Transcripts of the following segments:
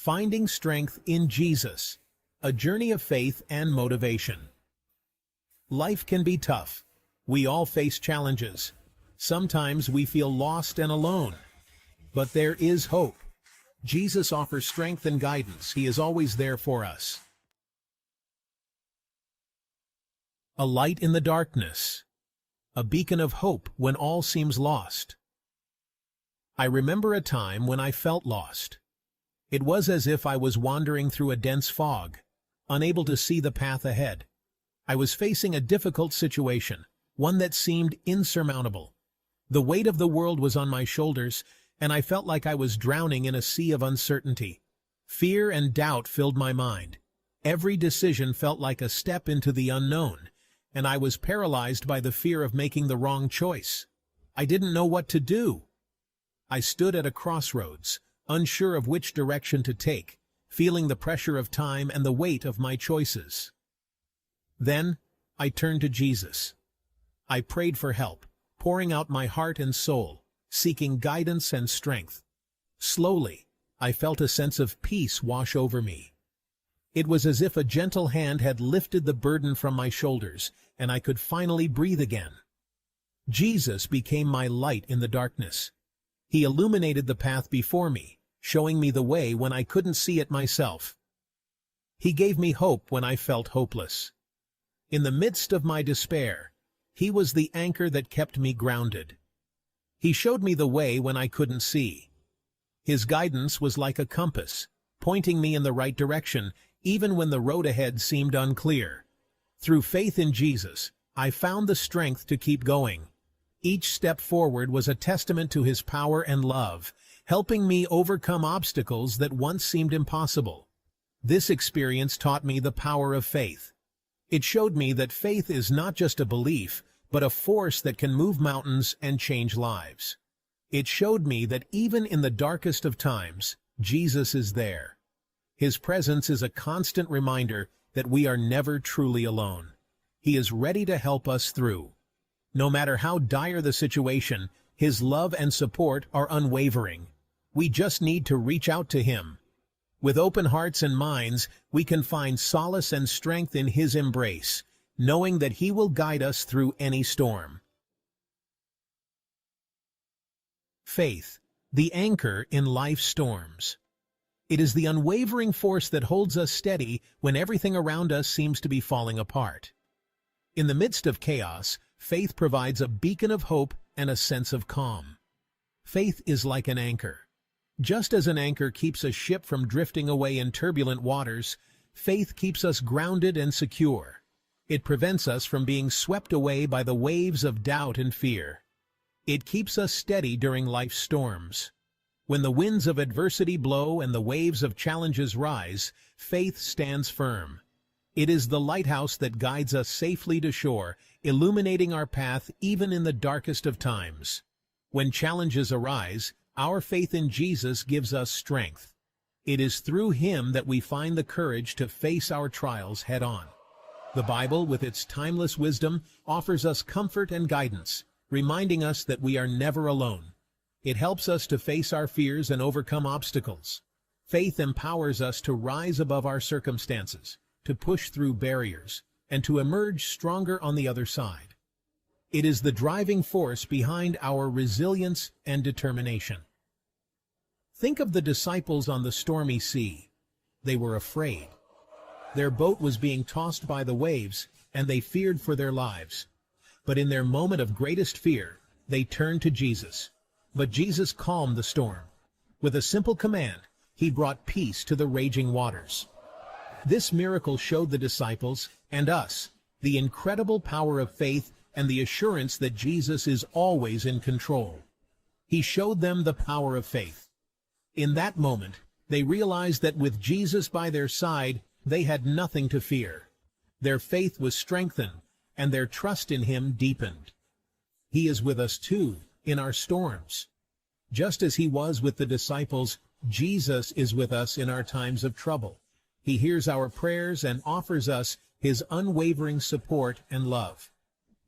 Finding Strength in Jesus, a journey of faith and motivation. Life can be tough. We all face challenges. Sometimes we feel lost and alone. But there is hope. Jesus offers strength and guidance. He is always there for us. A light in the darkness. A beacon of hope when all seems lost. I remember a time when I felt lost. It was as if I was wandering through a dense fog, unable to see the path ahead. I was facing a difficult situation, one that seemed insurmountable. The weight of the world was on my shoulders, and I felt like I was drowning in a sea of uncertainty. Fear and doubt filled my mind. Every decision felt like a step into the unknown, and I was paralyzed by the fear of making the wrong choice. I didn't know what to do. I stood at a crossroads, unsure of which direction to take, feeling the pressure of time and the weight of my choices. Then, I turned to Jesus. I prayed for help, pouring out my heart and soul, seeking guidance and strength. Slowly, I felt a sense of peace wash over me. It was as if a gentle hand had lifted the burden from my shoulders, and I could finally breathe again. Jesus became my light in the darkness. He illuminated the path before me, showing me the way when I couldn't see it myself. He gave me hope when I felt hopeless. In the midst of my despair, He was the anchor that kept me grounded. He showed me the way when I couldn't see. His guidance was like a compass, pointing me in the right direction, even when the road ahead seemed unclear. Through faith in Jesus, I found the strength to keep going. Each step forward was a testament to His power and love, helping me overcome obstacles that once seemed impossible. This experience taught me the power of faith. It showed me that faith is not just a belief, but a force that can move mountains and change lives. It showed me that even in the darkest of times, Jesus is there. His presence is a constant reminder that we are never truly alone. He is ready to help us through. No matter how dire the situation, His love and support are unwavering. We just need to reach out to Him. With open hearts and minds, we can find solace and strength in His embrace, knowing that He will guide us through any storm. Faith, the anchor in life's storms. It is the unwavering force that holds us steady when everything around us seems to be falling apart. In the midst of chaos, faith provides a beacon of hope and a sense of calm. Faith is like an anchor. Just as an anchor keeps a ship from drifting away in turbulent waters, faith keeps us grounded and secure. It prevents us from being swept away by the waves of doubt and fear. It keeps us steady during life's storms. When the winds of adversity blow and the waves of challenges rise, faith stands firm. It is the lighthouse that guides us safely to shore, illuminating our path even in the darkest of times. When challenges arise, our faith in Jesus gives us strength. It is through Him that we find the courage to face our trials head-on. The Bible, with its timeless wisdom, offers us comfort and guidance, reminding us that we are never alone. It helps us to face our fears and overcome obstacles. Faith empowers us to rise above our circumstances, to push through barriers, and to emerge stronger on the other side. It is the driving force behind our resilience and determination. Think of the disciples on the stormy sea. They were afraid. Their boat was being tossed by the waves, and they feared for their lives. But in their moment of greatest fear, they turned to Jesus. But Jesus calmed the storm. With a simple command, He brought peace to the raging waters. This miracle showed the disciples, and us, the incredible power of faith and the assurance that Jesus is always in control. He showed them the power of faith. In that moment, they realized that with Jesus by their side, they had nothing to fear. Their faith was strengthened, and their trust in Him deepened. He is with us too, in our storms. Just as He was with the disciples, Jesus is with us in our times of trouble. He hears our prayers and offers us His unwavering support and love.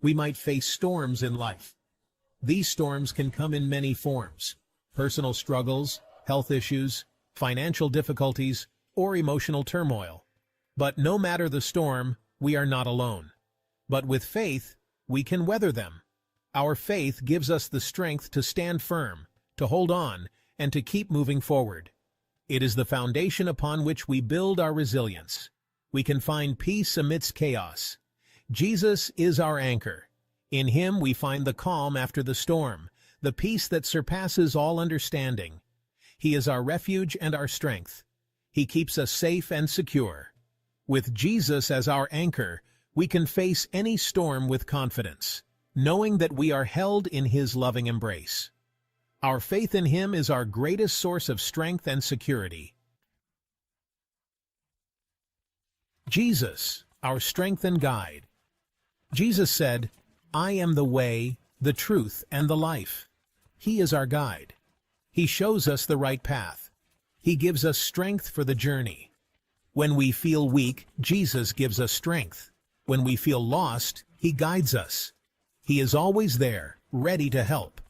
We might face storms in life. These storms can come in many forms: personal struggles, health issues, financial difficulties, or emotional turmoil. But no matter the storm, we are not alone. But with faith, we can weather them. Our faith gives us the strength to stand firm, to hold on, and to keep moving forward. It is the foundation upon which we build our resilience. We can find peace amidst chaos. Jesus is our anchor. In Him we find the calm after the storm, the peace that surpasses all understanding. He is our refuge and our strength. He keeps us safe and secure. With Jesus as our anchor, we can face any storm with confidence, knowing that we are held in His loving embrace. Our faith in Him is our greatest source of strength and security. Jesus, our strength and guide. Jesus said, "I am the way, the truth, and the life." He is our guide. He shows us the right path. He gives us strength for the journey. When we feel weak, Jesus gives us strength. When we feel lost, He guides us. He is always there, ready to help.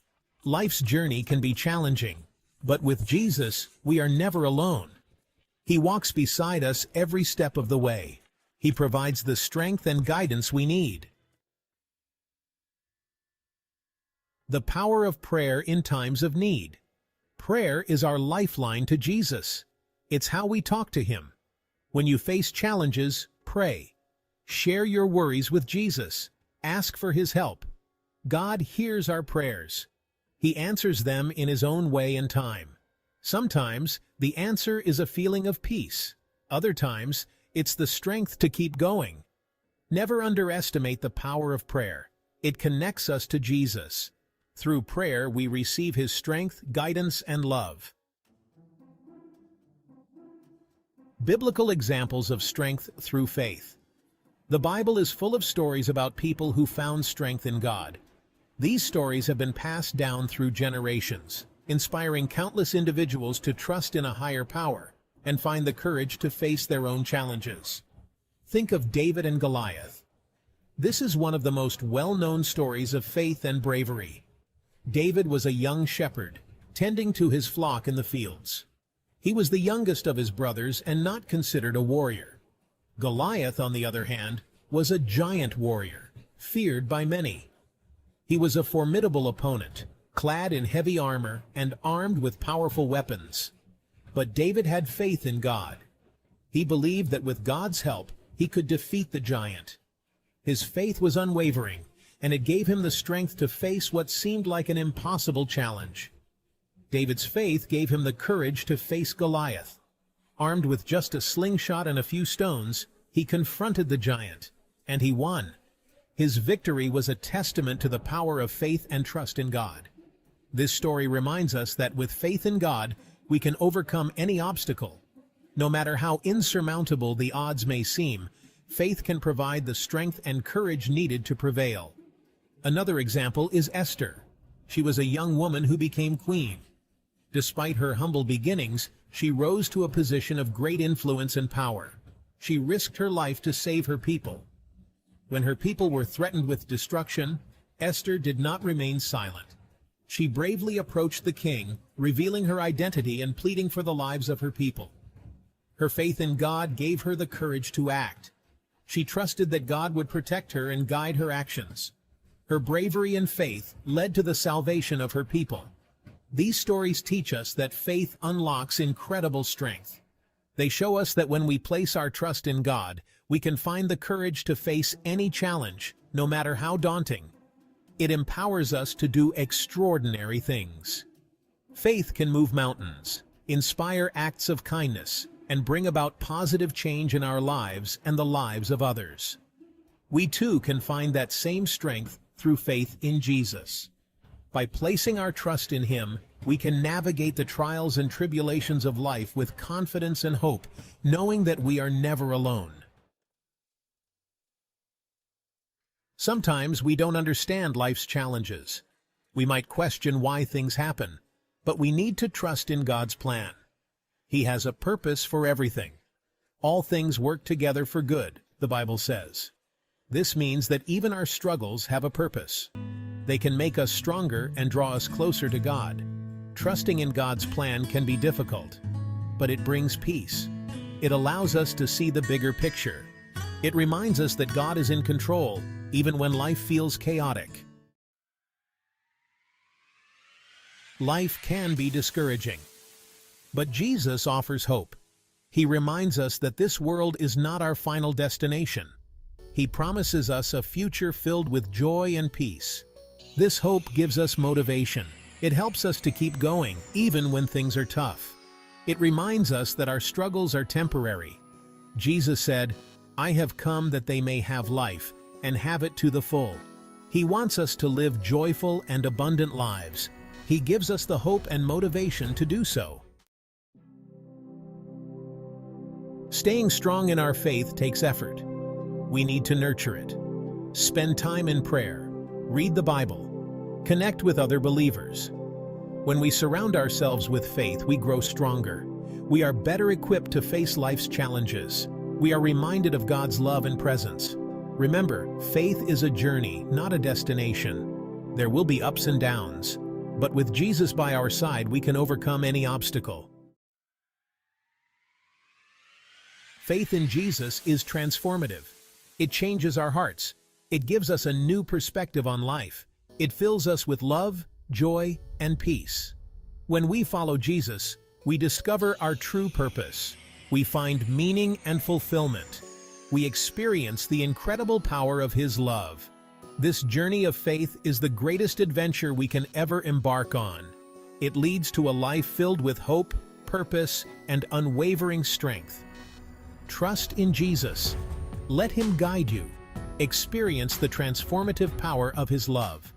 Life's journey can be challenging, but with Jesus, we are never alone. He walks beside us every step of the way. He provides the strength and guidance we need. The power of prayer in times of need. Prayer is our lifeline to Jesus. It's how we talk to Him. When you face challenges, pray. Share your worries with Jesus. Ask for His help. God hears our prayers. He answers them in His own way and time. Sometimes, the answer is a feeling of peace. Other times, it's the strength to keep going. Never underestimate the power of prayer. It connects us to Jesus. Through prayer, we receive His strength, guidance, and love. Biblical examples of strength through faith. The Bible is full of stories about people who found strength in God. These stories have been passed down through generations, inspiring countless individuals to trust in a higher power and find the courage to face their own challenges. Think of David and Goliath. This is one of the most well-known stories of faith and bravery. David was a young shepherd, tending to his flock in the fields. He was the youngest of his brothers and not considered a warrior. Goliath, on the other hand, was a giant warrior, feared by many. He was a formidable opponent, clad in heavy armor and armed with powerful weapons. But David had faith in God. He believed that with God's help, he could defeat the giant. His faith was unwavering, and it gave him the strength to face what seemed like an impossible challenge. David's faith gave him the courage to face Goliath. Armed with just a slingshot and a few stones, he confronted the giant, and he won. His victory was a testament to the power of faith and trust in God. This story reminds us that with faith in God, we can overcome any obstacle. No matter how insurmountable the odds may seem, faith can provide the strength and courage needed to prevail. Another example is Esther. She was a young woman who became queen. Despite her humble beginnings, she rose to a position of great influence and power. She risked her life to save her people. When her people were threatened with destruction, Esther did not remain silent. She bravely approached the king, revealing her identity and pleading for the lives of her people. Her faith in God gave her the courage to act. She trusted that God would protect her and guide her actions. Her bravery and faith led to the salvation of her people. These stories teach us that faith unlocks incredible strength. They show us that when we place our trust in God, we can find the courage to face any challenge, no matter how daunting. It empowers us to do extraordinary things. Faith can move mountains, inspire acts of kindness, and bring about positive change in our lives and the lives of others. We too can find that same strength through faith in Jesus. By placing our trust in Him, we can navigate the trials and tribulations of life with confidence and hope, knowing that we are never alone. Sometimes we don't understand life's challenges. We might question why things happen, but we need to trust in God's plan. He has a purpose for everything. All things work together for good, the Bible says. This means that even our struggles have a purpose. They can make us stronger and draw us closer to God. Trusting in God's plan can be difficult. but it brings peace. It allows us to see the bigger picture. It reminds us that God is in control, even when life feels chaotic. Life can be discouraging, but Jesus offers hope. He reminds us that this world is not our final destination. He promises us a future filled with joy and peace. This hope gives us motivation. It helps us to keep going, even when things are tough. It reminds us that our struggles are temporary. Jesus said, "I have come that they may have life, and have it to the full." He wants us to live joyful and abundant lives. He gives us the hope and motivation to do so. Staying strong in our faith takes effort. We need to nurture it. Spend time in prayer. Read the Bible. Connect with other believers. When we surround ourselves with faith, we grow stronger. We are better equipped to face life's challenges. We are reminded of God's love and presence. Remember, faith is a journey, not a destination. There will be ups and downs, but with Jesus by our side, we can overcome any obstacle. Faith in Jesus is transformative. It changes our hearts. It gives us a new perspective on life. It fills us with love, joy, and peace. When we follow Jesus, we discover our true purpose. We find meaning and fulfillment. We experience the incredible power of His love. This journey of faith is the greatest adventure we can ever embark on. It leads to a life filled with hope, purpose, and unwavering strength. Trust in Jesus. Let Him guide you. Experience the transformative power of His love.